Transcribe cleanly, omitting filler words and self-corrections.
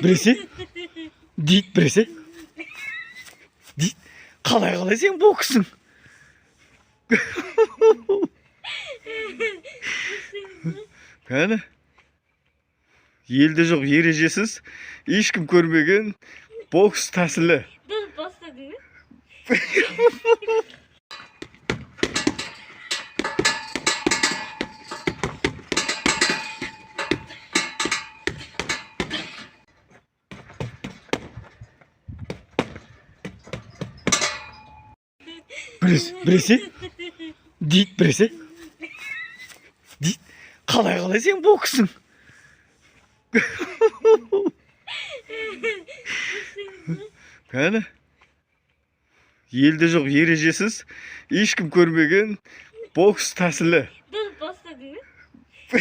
Біресе дейді, біресе дейді. Қалай сен боксың? Кәні елде жоқ ережесіз, ешкім көрмеген бокс тәсілі. Бастадың ба? Біресе дейді, біресе дейді. Қалай сен боксың? Кәні елде жоқ ережесіз, ешкім көрмеген бокс тәсілі. Бастадың ба?